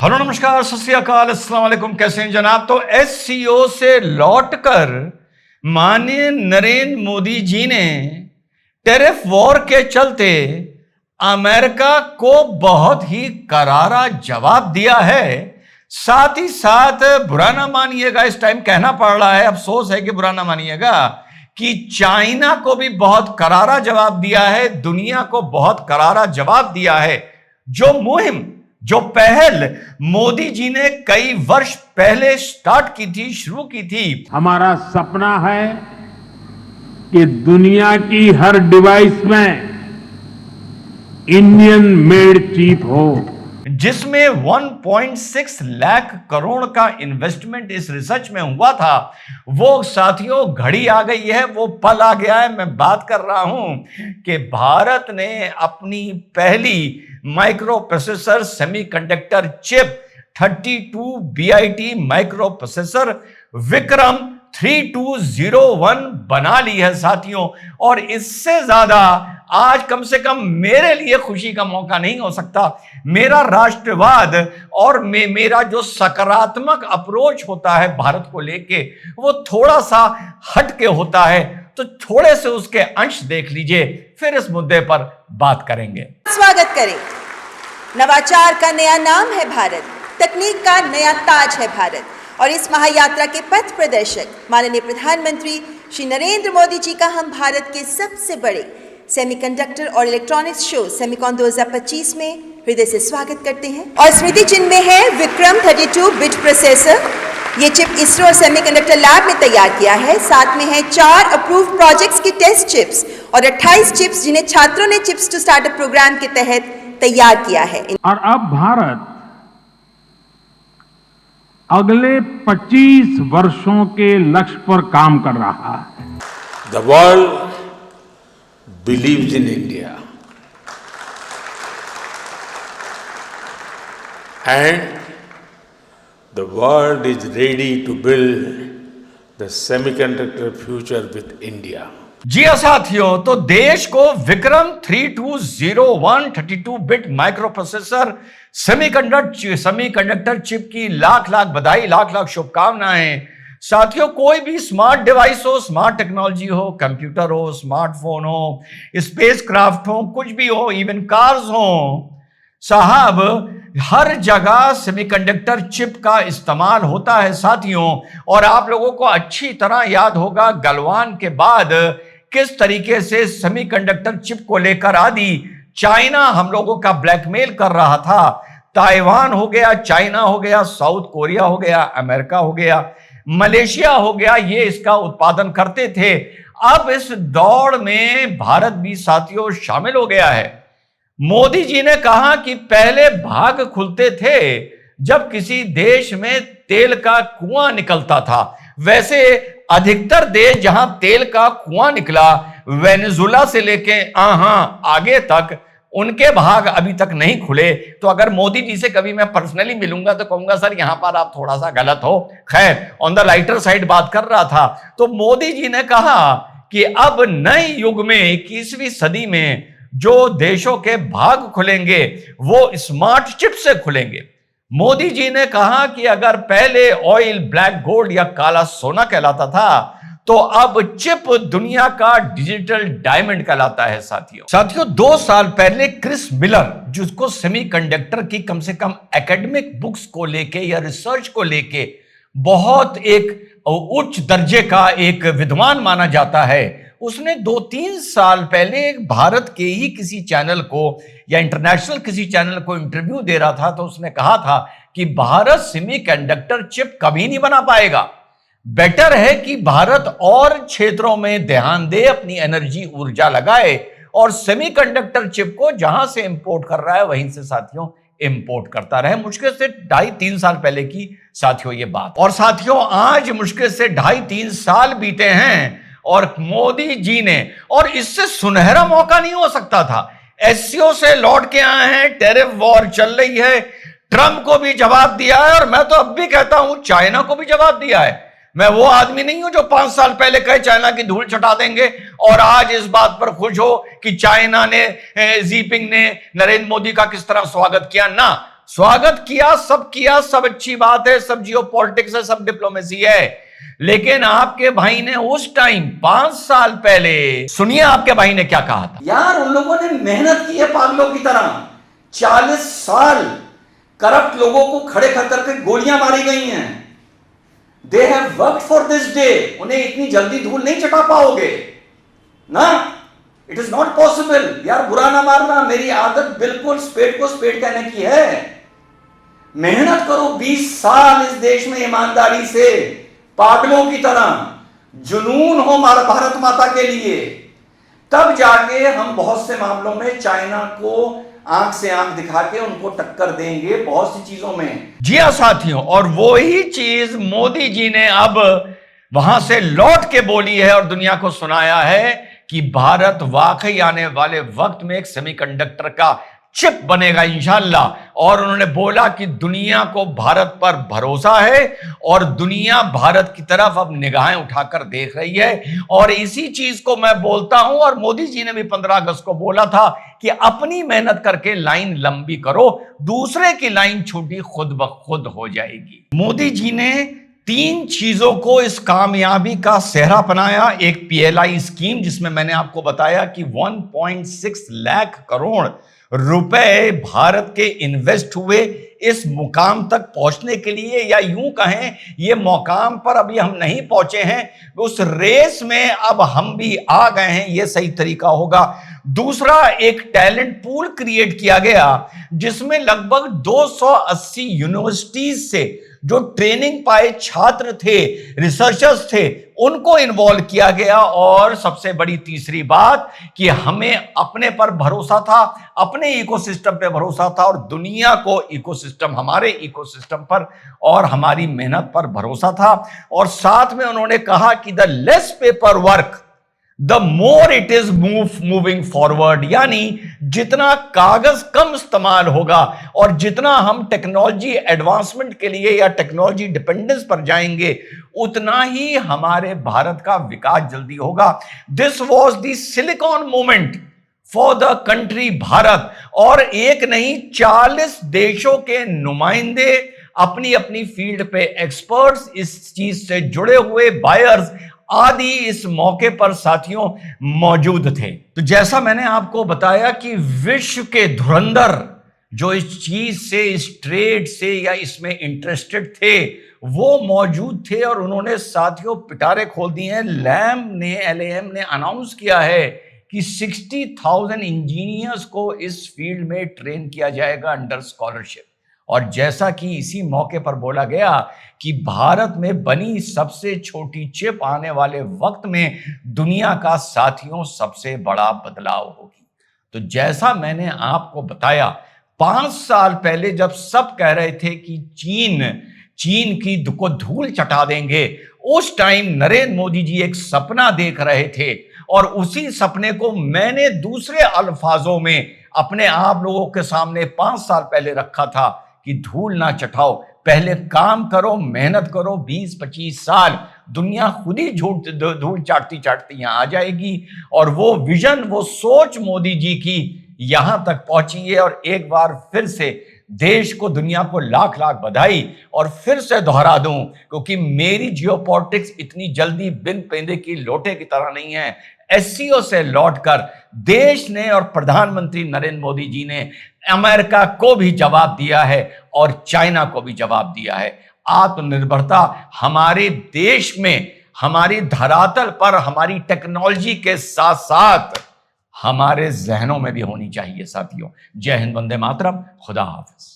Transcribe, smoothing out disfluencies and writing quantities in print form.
Hello नमस्कार सत श्री अकाल अस्सलाम वालेकुम। कैसे हैं जनाब? तो एससीओ से लौटकर माननीय नरेंद्र मोदी जी ने टैरिफ वॉर के चलते अमेरिका को बहुत ही करारा जवाब दिया है। साथ ही साथ बुरा ना मानिएगा, इस टाइम कहना पड़ रहा है, अफसोस है कि बुरा ना मानिएगा, कि चाइना को भी बहुत करारा जवाब दिया है, दुनिया को बहुत करारा जवाब दिया है। जो मुहिम, जो पहल मोदी जी ने कई वर्ष पहले स्टार्ट की थी, शुरू की थी। हमारा सपना है कि दुनिया की हर डिवाइस में इंडियन मेड चिप हो, जिसमें 1.6 लाख करोड़ का इन्वेस्टमेंट इस रिसर्च में हुआ था। वो साथियों घड़ी आ गई है, वो पल आ गया है। मैं बात कर रहा हूं कि भारत ने अपनी पहली micro processor semiconductor chip 32 BIT micro processor Vikram 3201 बना ली है साथियों। और इससे ज्यादा आज कम से कम मेरे लिए खुशी का मौका नहीं हो सकता। मेरा राष्ट्रवाद और मेरा जो सकारात्मक अप्रोच होता है भारत को लेके, वो थोड़ा सा हटके होता है। तो थोड़े से उसके अंश देख लीजिए, फिर इस मुद्दे पर बात करेंगे। स्वागत करें। नवाचार का नया नाम है भारत, तकनीक का नया ताज है भारत, और इस महायात्रा के पथ प्रदर्शक माननीय प्रधानमंत्री श्री नरेंद्र मोदी जी का हम भारत के सबसे बड़े सेमीकंडक्टर और इलेक्ट्रॉनिक्स शो सेमिकॉन 2025 में हृदय से स्वागत करते हैं। और स्मृति चिन्ह में है विक्रम 32 बिट प्रोसेसर। ये चिप इसरो और सेमीकंडक्टर लैब में तैयार किया है। साथ में है 4 अप्रूव्ड प्रोजेक्ट्स की टेस्ट चिप्स और 28 चिप्स जिन्हें छात्रों ने चिप्स टू स्टार्टअप प्रोग्राम के तहत तैयार किया है। और अब भारत अगले 25 वर्षों के लक्ष्य पर काम कर रहा है। The world believes in India, and the world is ready to build the semiconductor future with India. जी हाँ साथियों, तो देश को Vikram 3201 32 bit micro processor semiconductor chip की लाख लाख बधाई, लाख लाख शुभकामनाएं। साथियों, कोई भी स्मार्ट डिवाइस हो, स्मार्ट टेक्नोलॉजी हो, कंप्यूटर हो, स्मार्टफोन हो, स्पेसक्राफ्ट हो, कुछ भी हो, इवन कार्स हो, साहब हर जगह सेमीकंडक्टर चिप का इस्तेमाल होता है साथियों। और आप लोगों को अच्छी तरह याद होगा गलवान के बाद किस तरीके से सेमीकंडक्टर चिप को लेकर आदि चाइना हम लोगों का ब्लैकमेल कर रहा था। ताइवान हो गया, चाइना हो गया, साउथ कोरिया हो गया, अमेरिका हो गया, मलेशिया हो गया, ये इसका उत्पादन करते थे। अब इस दौड़ में भारत भी साथियों शामिल हो गया है। मोदी जी ने कहा कि पहले भाग खुलते थे जब किसी देश में तेल का कुआं निकलता था। वैसे अधिकतर देश जहां तेल का कुआं निकला, वेनेजुला से लेके आगे तक, उनके भाग अभी तक नहीं खुले। तो अगर मोदी जी से कभी मैं पर्सनली मिलूंगा तो कहूंगा सर यहां पर आप थोड़ा सा गलत हो। खैर, ऑन द लाइटर साइड बात कर रहा था। तो मोदी जी ने कहा कि अब नए युग में 21वीं सदी में जो देशों के भाग खुलेंगे वो स्मार्ट चिप से खुलेंगे। मोदी जी ने कहा कि अगर पहले ऑयल ब्लैक गोल्ड या काला सोना कहलाता था, तो अब चिप दुनिया का डिजिटल डायमंड कहलाता है साथियों 2 साल पहले क्रिस मिलर, जिसको सेमीकंडक्टर की कम से कम एकेडमिक बुक्स को लेके या रिसर्च को लेके बहुत एक उच्च दर्जे का एक विद्वान माना जाता है, उसने 2-3 साल पहले भारत के ही किसी चैनल को या इंटरनेशनल किसी चैनल को इंटरव्यू दे रहा था। तो उसने कहा था कि भारत सेमीकंडक्टर चिप कभी नहीं बना पाएगा। बेटर है कि भारत और क्षेत्रों में ध्यान दे, अपनी एनर्जी ऊर्जा लगाए और सेमीकंडक्टर चिप को जहां से इंपोर्ट कर रहा है वहीं से साथियों इंपोर्ट करता रहे। मुश्किल से 2.5-3 साल पहले की साथियों ये बात। और साथियों आज मुश्किल से 2.5-3 साल बीते हैं और मोदी जी ने, और इससे सुनहरा मौका नहीं हो सकता था। एससीओ से लौट के आए हैं, टैरिफ वॉर चल रही है, ट्रंप को भी जवाब दिया है, और मैं तो अब भी कहता हूं चाइना को भी जवाब दिया है। मैं वो आदमी नहीं हूं जो 5 साल पहले कहे चाइना की धूल चटा देंगे और आज इस बात पर खुश हो कि चाइना ने, जिनपिंग ने नरेंद्र मोदी का किस तरह स्वागत किया। ना, स्वागत किया, सब अच्छी बात है, सब जियो पॉलिटिक्स है, सब डिप्लोमेसी है। लेकिन आपके भाई ने उस टाइम 5 साल पहले, सुनिए आपके भाई ने क्या कहा था। यार उन लोगों ने मेहनत की है पागलों की तरह, 40 साल करप्ट लोगों को खड़े कर करके गोलियां मारी गई हैं। They have worked for this day. उन्हें इतनी जल्दी धूल नहीं चटा पाओगे ना, इट इज नॉट पॉसिबल। यार बुरा ना मारना, मेरी आदत बिल्कुल स्पेड को स्पेड कहने की है। मेहनत करो 20 साल इस देश में ईमानदारी से, पागलों की तरह, जुनून हो भारत माता के लिए, तब जाके हम बहुत से मामलों में चाइना को आंख से आंख दिखा के उनको टक्कर देंगे बहुत सी चीजों में। जी हां साथियों, और वो ही चीज मोदी जी ने अब वहां से लौट के बोली है और दुनिया को सुनाया है कि भारत वाकई आने वाले वक्त में एक सेमीकंडक्टर का चिप बनेगा इंशाल्लाह। और उन्होंने बोला कि दुनिया को भारत पर भरोसा है और दुनिया भारत की तरफ अब निगाहें उठाकर देख रही है। और इसी चीज को मैं बोलता हूं, और मोदी जी ने भी 15 अगस्त को बोला था कि अपनी मेहनत करके लाइन लंबी करो, दूसरे की लाइन छोटी खुद ब खुद हो जाएगी। मोदी जी ने 3 चीजों को इस कामयाबी का सेहरा बनाया। एक PLI स्कीम, जिसमें मैंने आपको बताया कि 1.6 लाख करोड़ रुपए भारत के इन्वेस्ट हुए इस मुकाम तक पहुंचने के लिए, या यूं कहें ये मुकाम पर अभी हम नहीं पहुंचे हैं, उस रेस में अब हम भी आ गए हैं, ये सही तरीका होगा। दूसरा, एक टैलेंट पूल क्रिएट किया गया जिसमें लगभग 280 यूनिवर्सिटीज से जो ट्रेनिंग पाए छात्र थे, रिसर्चर्स थे, उनको इन्वॉल्व किया गया। और सबसे बड़ी तीसरी बात कि हमें अपने पर भरोसा था, अपने इकोसिस्टम पे भरोसा था, और दुनिया को इकोसिस्टम, हमारे इकोसिस्टम पर और हमारी मेहनत पर भरोसा था। और साथ में उन्होंने कहा कि the less paper work the more it is moving forward, यानी जितना कागज कम इस्तेमाल होगा और जितना हम टेक्नोलॉजी एडवांसमेंट के लिए या टेक्नोलॉजी डिपेंडेंस पर जाएंगे, उतना ही हमारे भारत का विकास जल्दी होगा। This was the silicon movement for the country Bharat. और एक नहीं, 40 देशों के नुमाइंदे, अपनी अपनी फील्ड पे एक्सपर्ट्स, इस चीज से जुड़े हुए बायर्स आदि इस मौके पर साथियों मौजूद थे। तो जैसा मैंने आपको बताया कि विश्व के धुरंधर जो इस चीज से, इस ट्रेड से या इसमें इंटरेस्टेड थे, वो मौजूद थे और उन्होंने साथियों पिटारे खोल दिए हैं। LAM ने अनाउंस किया है कि 60,000 इंजीनियर्स को इस फील्ड में ट्रेन किया जाएगा अंडर स्कॉलरशिप। और जैसा कि इसी मौके पर बोला गया कि भारत में बनी सबसे छोटी चिप आने वाले वक्त में दुनिया का साथियों सबसे बड़ा बदलाव होगी। तो जैसा मैंने आपको बताया, 5 साल पहले जब सब कह रहे थे कि चीन की को धूल चटा देंगे, उस टाइम नरेंद्र मोदी जी एक सपना देख रहे थे। और उसी सपने को मैंने दूसरे अल्फाजों में अपने आप लोगों के सामने 5 साल पहले रखा था कि धूल ना चटाओ, पहले काम करो, मेहनत करो, 20-25 साल दुनिया खुद ही धूल चाटती चाटती यहां आ जाएगी। और वो विजन, वो सोच मोदी जी की यहां तक पहुंची है। और एक बार फिर से देश को, दुनिया को लाख लाख बधाई। और फिर से दोहरा दूं, क्योंकि मेरी जियोपॉलिटिक्स इतनी जल्दी बिन पेंदे की लोटे की तरह नहीं है। SCO से लौटकर देश ने और प्रधानमंत्री नरेंद्र मोदी जी ने अमेरिका को भी जवाब दिया है और चाइना को भी जवाब दिया है। आत्मनिर्भरता हमारे देश में, हमारी धरातल पर, हमारी टेक्नोलॉजी के साथ साथ हमारे जहनों में भी होनी चाहिए साथियों। जय हिंद, वंदे मातरम, खुदा हाफिज।